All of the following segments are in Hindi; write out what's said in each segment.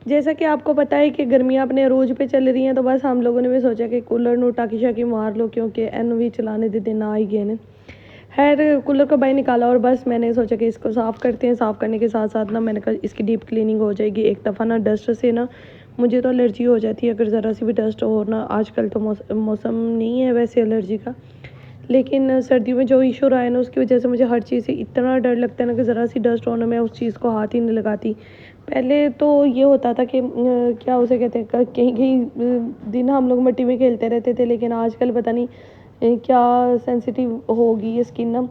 जैसा कि आपको पता है कि गर्मियाँ अपने अरूज पे चल रही हैं, तो बस हम लोगों ने भी सोचा कि कूलर नू टाकी शाकी मार लो, क्योंकि एन भी चलाने दे देना आई गए ने। खैर कूलर को बाहर निकाला और बस मैंने सोचा कि इसको साफ़ करते हैं। साफ़ करने के साथ साथ ना मैंने कहा इसकी डीप क्लीनिंग हो जाएगी। एक दफ़ा ना डस्ट से ना मुझे तो एलर्जी हो जाती है, अगर ज़रा सी भी डस्ट हो ना। आजकल तो मौसम नहीं है वैसे एलर्जी का, लेकिन सर्दियों में जो इशू रहा है ना, उसकी वजह से मुझे हर चीज़ से इतना डर लगता है ना कि ज़रा सी डस्ट हो ना, मैं उस चीज़ को हाथ ही नहीं लगाती। पहले तो ये होता था कि क्या उसे कहते हैं, कहीं कहीं दिन हम लोग मिट्टी में खेलते रहते थे, लेकिन आजकल पता नहीं क्या सेंसिटिव होगी ये स्किन ना,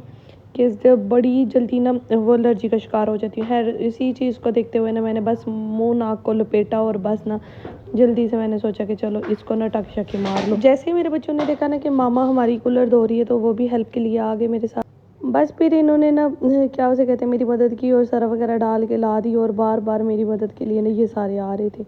कि बड़ी जल्दी ना वो एलर्जी का शिकार हो जाती है। खैर इसी चीज़ को देखते हुए ना मैंने बस मुंह नाक को लपेटा और बस ना जल्दी से मैंने सोचा कि चलो इसको ना टाँकी शाकी मार लो। जैसे ही मेरे बच्चों ने देखा ना कि मामा हमारी कूलर धो रही है, तो वो भी हेल्प के लिए आ गए मेरे साथ। बस फिर इन्होंने ना क्या उसे कहते हैं, मेरी मदद की और सर्फ़ वगैरह डाल के ला दी, और बार बार मेरी मदद के लिए ना ये सारे आ रहे थे।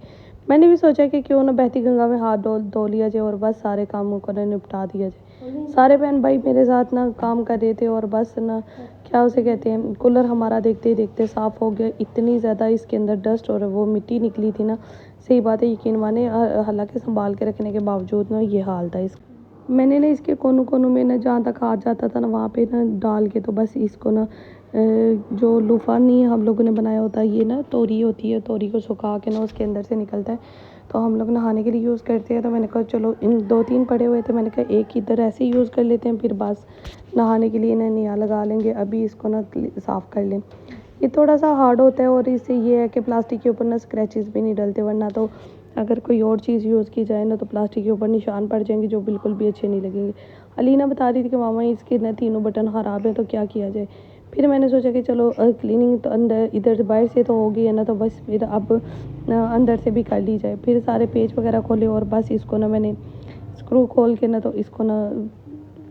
मैंने भी सोचा कि क्यों ना बहती गंगा में हाथ धो लिया जाए और बस सारे कामों को ना निपटा दिया जाए। सारे बहन भाई मेरे साथ ना काम कर रहे थे, और बस ना क्या उसे कहते हैं, कूलर हमारा देखते ही देखते साफ़ हो गया। इतनी ज़्यादा इसके अंदर डस्ट और वो मिट्टी निकली थी ना, सही बात है, यकीन माने हालांकि संभाल के रखने के बावजूद ना ये हाल था इसका। मैंने ना इसके कोनों-कोनों में ना जहाँ तक हाथ जाता था ना, वहाँ पे ना डाल के तो बस इसको ना जो लूफ़ा नहीं हम लोगों ने बनाया होता है, ये ना तोरी होती है, तोरी को सुखा के ना उसके अंदर से निकलता है, तो हम लोग नहाने के लिए यूज़ करते हैं। तो मैंने कहा चलो इन 2-3 पड़े हुए थे, मैंने कहा एक इधर ऐसे ही यूज़ कर लेते हैं, फिर बस नहाने के लिए ना नया लगा लेंगे। अभी इसको ना साफ़ कर लें। ये थोड़ा-सा हार्ड होता है, और इससे ये है कि प्लास्टिक के ऊपर ना स्क्रैचेस भी नहीं डलते, वरना तो अगर कोई और चीज़ यूज़ की जाए ना, तो प्लास्टिक के ऊपर निशान पड़ जाएंगे जो बिल्कुल भी अच्छे नहीं लगेंगे। अलीना बता रही थी कि मामा इसके ना तीनों बटन ख़राब हैं, तो क्या किया जाए। फिर मैंने सोचा कि चलो क्लीनिंग तो अंदर इधर से बाहर से तो हो गई है ना, तो बस फिर अब अंदर से भी कर ली जाए। फिर सारे पेच वगैरह खोले और बस इसको ना मैंने स्क्रू खोल के ना, तो इसको ना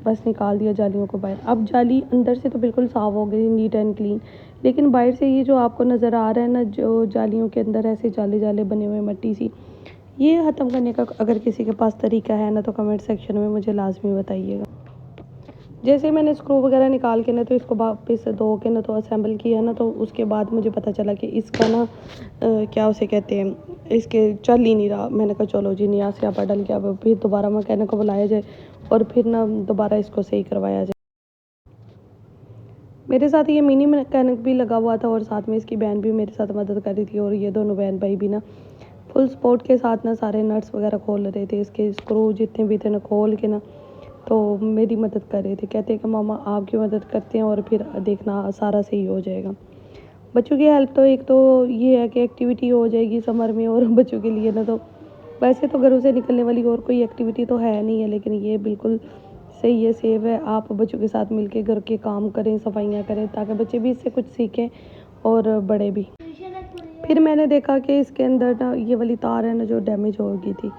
बस निकाल दिया जालियों को बाहर। अब जाली अंदर से तो बिल्कुल साफ़ हो गई, नीट एंड क्लीन, लेकिन बाहर से ये जो आपको नज़र आ रहा है ना, जो जालियों के अंदर ऐसे जाले जाले बने हुए मट्टी सी, ये ख़त्म करने का अगर किसी के पास तरीका है ना, तो कमेंट सेक्शन में मुझे लाज़मी बताइएगा। जैसे मैंने स्क्रू वगैरह निकाल के ना, तो इसको वापस धो के ना तो असेंबल किया ना, तो उसके बाद मुझे पता चला कि इसका ना क्या उसे कहते हैं, इसके चल ही नहीं रहा। मैंने कहा चलो जी नया स्यापा डल गया, अब फिर दोबारा मैकेनिक को बुलाया जाए और फिर ना दोबारा इसको सही करवाया जाए। मेरे साथ ये मिनी मैकेनिक भी लगा हुआ था, और साथ में इसकी बहन भी मेरे साथ मदद कर रही थी, और ये दोनों बहन भाई भी ना फुल सपोर्ट के साथ ना सारे नट्स वगैरह खोल रहे थे, इसके स्क्रू जितने भी थे ना खोल के ना, तो मेरी मदद कर रहे थे। कहते हैं कि मामा आपकी मदद करते हैं और फिर देखना सारा सही हो जाएगा। बच्चों की हेल्प तो एक तो ये है कि एक्टिविटी हो जाएगी समर में, और बच्चों के लिए ना तो वैसे तो घरों से निकलने वाली और कोई एक्टिविटी तो है नहीं है, लेकिन ये बिल्कुल सही है, सेफ है। आप बच्चों के साथ मिलके घर के काम करें, सफाइयाँ करें, ताकि बच्चे भी इससे कुछ सीखें और बड़े भी। फिर मैंने देखा कि इसके अंदर ना ये वाली तार है ना जो डैमेज हो गई थी।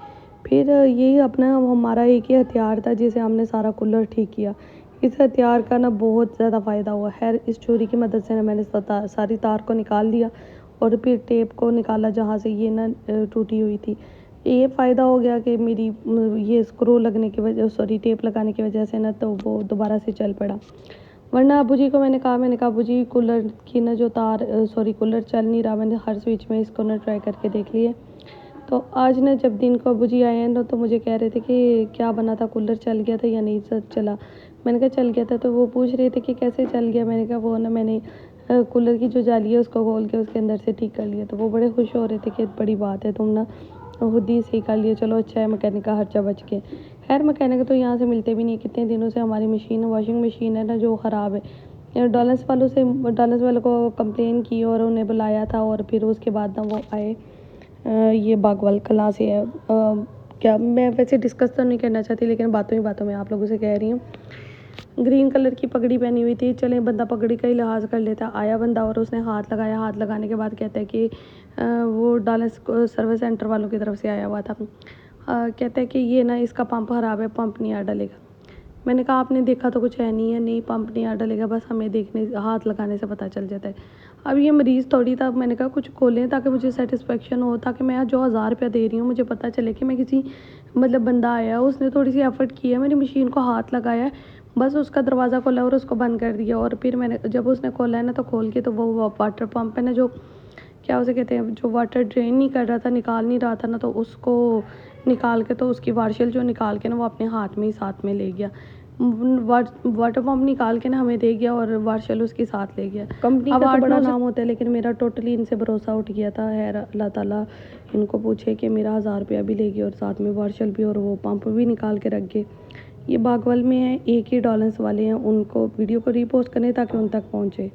फिर यही अपना हमारा एक ही हथियार था जिसे हमने सारा कूलर ठीक किया। इस हथियार का ना बहुत ज़्यादा फ़ायदा हुआ। खैर इस छुरी की मदद से ना मैंने सारी तार को निकाल दिया, और फिर टेप को निकाला जहाँ से ये ना टूटी हुई थी। ये फ़ायदा हो गया कि मेरी ये स्क्रू लगने की वजह, सॉरी टेप लगाने की वजह से ना तो वो दोबारा से चल पड़ा। वरना अब्बू जी को मैंने कहा अब्बू जी कूलर की ना जो तार, सॉरी कूलर चल नहीं रहा, मैंने हर स्विच में इसको ना ट्राई करके देख लिए। तो आज ना जब दिन को अब्बू जी आए हैं ना, तो मुझे कह रहे थे कि क्या बना था, कूलर चल गया था या नहीं चला। मैंने कहा चल गया था, तो वो पूछ रहे थे कि कैसे चल गया। मैंने कहा वो ना मैंने कूलर की जो जाली है उसको खोल के उसके अंदर से ठीक कर लिया। तो वो बड़े खुश हो रहे थे कि बड़ी बात है, तुम ना खुद ही सही कर लिया, चलो अच्छा है, मैकेनिक का खर्चा बच गया। खैर मैकेनिक तो यहाँ से मिलते भी नहीं, कितने दिनों से हमारी मशीन वॉशिंग मशीन है ना जो ख़राब है। डॉलर्स वालों को कंप्लेन की और उन्हें बुलाया था, और फिर उसके बाद ना वो आए। ये बागवाल कला से है। क्या मैं वैसे डिस्कस तो नहीं करना चाहती, लेकिन बातों ही बातों में आप लोगों से कह रही हूँ। ग्रीन कलर की पगड़ी पहनी हुई थी, चले बंदा पगड़ी का ही लिहाज कर लेता। आया बंदा और उसने हाथ लगाया, हाथ लगाने के बाद कहता है कि वो डॉलर्स सर्विस सेंटर वालों की तरफ से आया हुआ था। कहता है कि ये ना इसका पंप ख़राब है, पंप नहीं आ डलेगा। मैंने कहा आपने देखा तो कुछ है नहीं है, नहीं पंप नहीं आ डलेगा, बस हमें देखने हाथ लगाने से पता चल जाता है। अब ये मरीज़ थोड़ी था, मैंने कहा कुछ खोलें ताकि मुझे सेटिस्फेक्शन हो, ताकि मैं जो 1000 रुपया दे रही हूँ मुझे पता चले कि मैं किसी मतलब बंदा आया उसने थोड़ी सी एफर्ट की है, मेरी मशीन को हाथ लगाया है, बस उसका दरवाज़ा खोला और उसको बंद कर दिया। और फिर मैंने जब उसने खोला है ना, तो खोल के तो वो वाटर पंप है ना जो क्या उसे कहते हैं, जो वाटर ड्रेन नहीं कर रहा था, निकाल नहीं रहा था ना, तो उसको निकाल के, तो उसकी वार्शल जो निकाल के ना वो अपने हाथ में ही साथ में ले गया। वाटर पम्प निकाल के ना हमें दे गया और वार्शल उसके साथ ले गया। कंपनी अब का तो बड़ा 8-9 नाम होता है, लेकिन मेरा टोटली इनसे भरोसा उठ गया था। है अल्लाह ताला इनको पूछे कि मेरा 1000 रुपया भी ले गए और साथ में वार्शल भी और वो पंप भी निकाल के रख गए। ये बागवल में है, एक ही डॉलेंस वाले हैं, उनको वीडियो को रीपोस्ट करें ताकि उन तक पहुँचे।